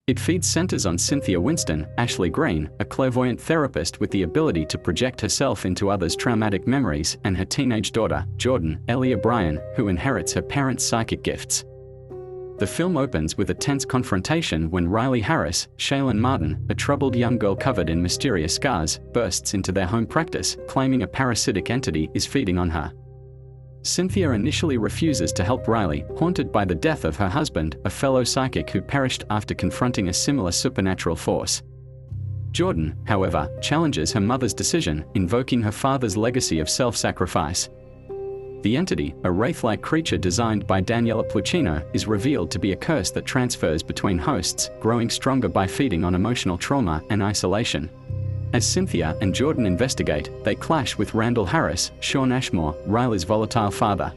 It feeds centers on Cynthia Winston, Ashley Green, a clairvoyant therapist with the ability to project herself into others' traumatic memories, and her teenage daughter, Jordan, Ellie O'Brien, who inherits her parents' psychic gifts. The film opens with a tense confrontation when Riley Harris, Shaylin Martin, a troubled young girl covered in mysterious scars, bursts into their home practice, claiming a parasitic entity is feeding on her. Cynthia initially refuses to help Riley, haunted by the death of her husband, a fellow psychic who perished after confronting a similar supernatural force. Jordan, however, challenges her mother's decision, invoking her father's legacy of self-sacrifice. The entity, a wraith-like creature designed by Daniela Pluchino, is revealed to be a curse that transfers between hosts, growing stronger by feeding on emotional trauma and isolation. As Cynthia and Jordan investigate, they clash with Randall Harris, Shawn Ashmore, Riley's volatile father.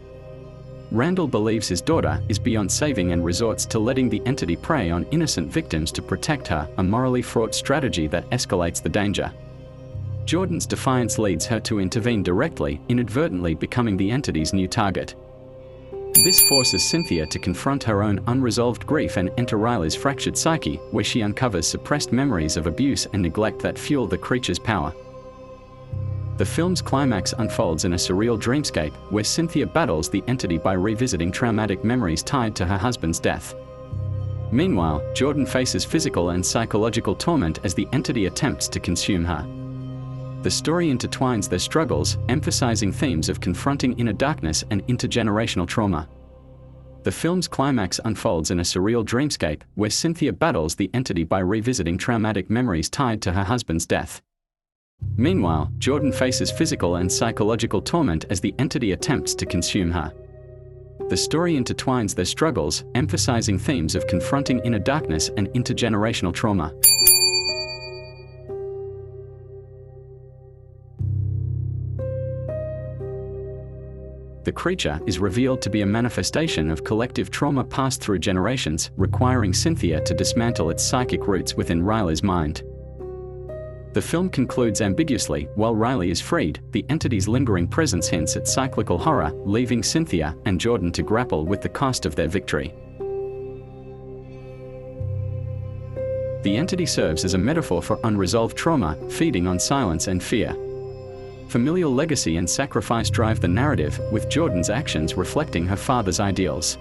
Randall believes his daughter is beyond saving and resorts to letting the entity prey on innocent victims to protect her, a morally fraught strategy that escalates the danger. Jordan's defiance leads her to intervene directly, inadvertently becoming the entity's new target. This forces Cynthia to confront her own unresolved grief and enter Riley's fractured psyche, where she uncovers suppressed memories of abuse and neglect that fuel the creature's power. The film's climax unfolds in a surreal dreamscape, where Cynthia battles the entity by revisiting traumatic memories tied to her husband's death. Meanwhile, Jordan faces physical and psychological torment as the entity attempts to consume her. The story intertwines their struggles, emphasizing themes of confronting inner darkness and intergenerational trauma. The film's climax unfolds in a surreal dreamscape, where Cynthia battles the entity by revisiting traumatic memories tied to her husband's death. Meanwhile, Jordan faces physical and psychological torment as the entity attempts to consume her. The story intertwines their struggles, emphasizing themes of confronting inner darkness and intergenerational trauma. The creature is revealed to be a manifestation of collective trauma passed through generations, requiring Cynthia to dismantle its psychic roots within Riley's mind. The film concludes ambiguously. While Riley is freed, the entity's lingering presence hints at cyclical horror, leaving Cynthia and Jordan to grapple with the cost of their victory. The entity serves as a metaphor for unresolved trauma, feeding on silence and fear. Familial legacy and sacrifice drive the narrative, with Jordan's actions reflecting her father's ideals.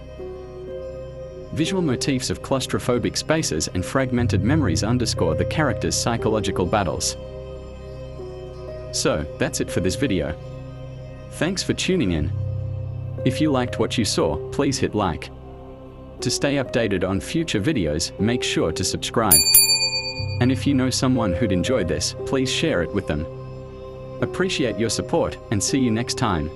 Visual motifs of claustrophobic spaces and fragmented memories underscore the characters' psychological battles. So, that's it for this video. Thanks for tuning in. If you liked what you saw, please hit like. To stay updated on future videos, make sure to subscribe. And if you know someone who'd enjoy this, please share it with them. Appreciate your support, and see you next time.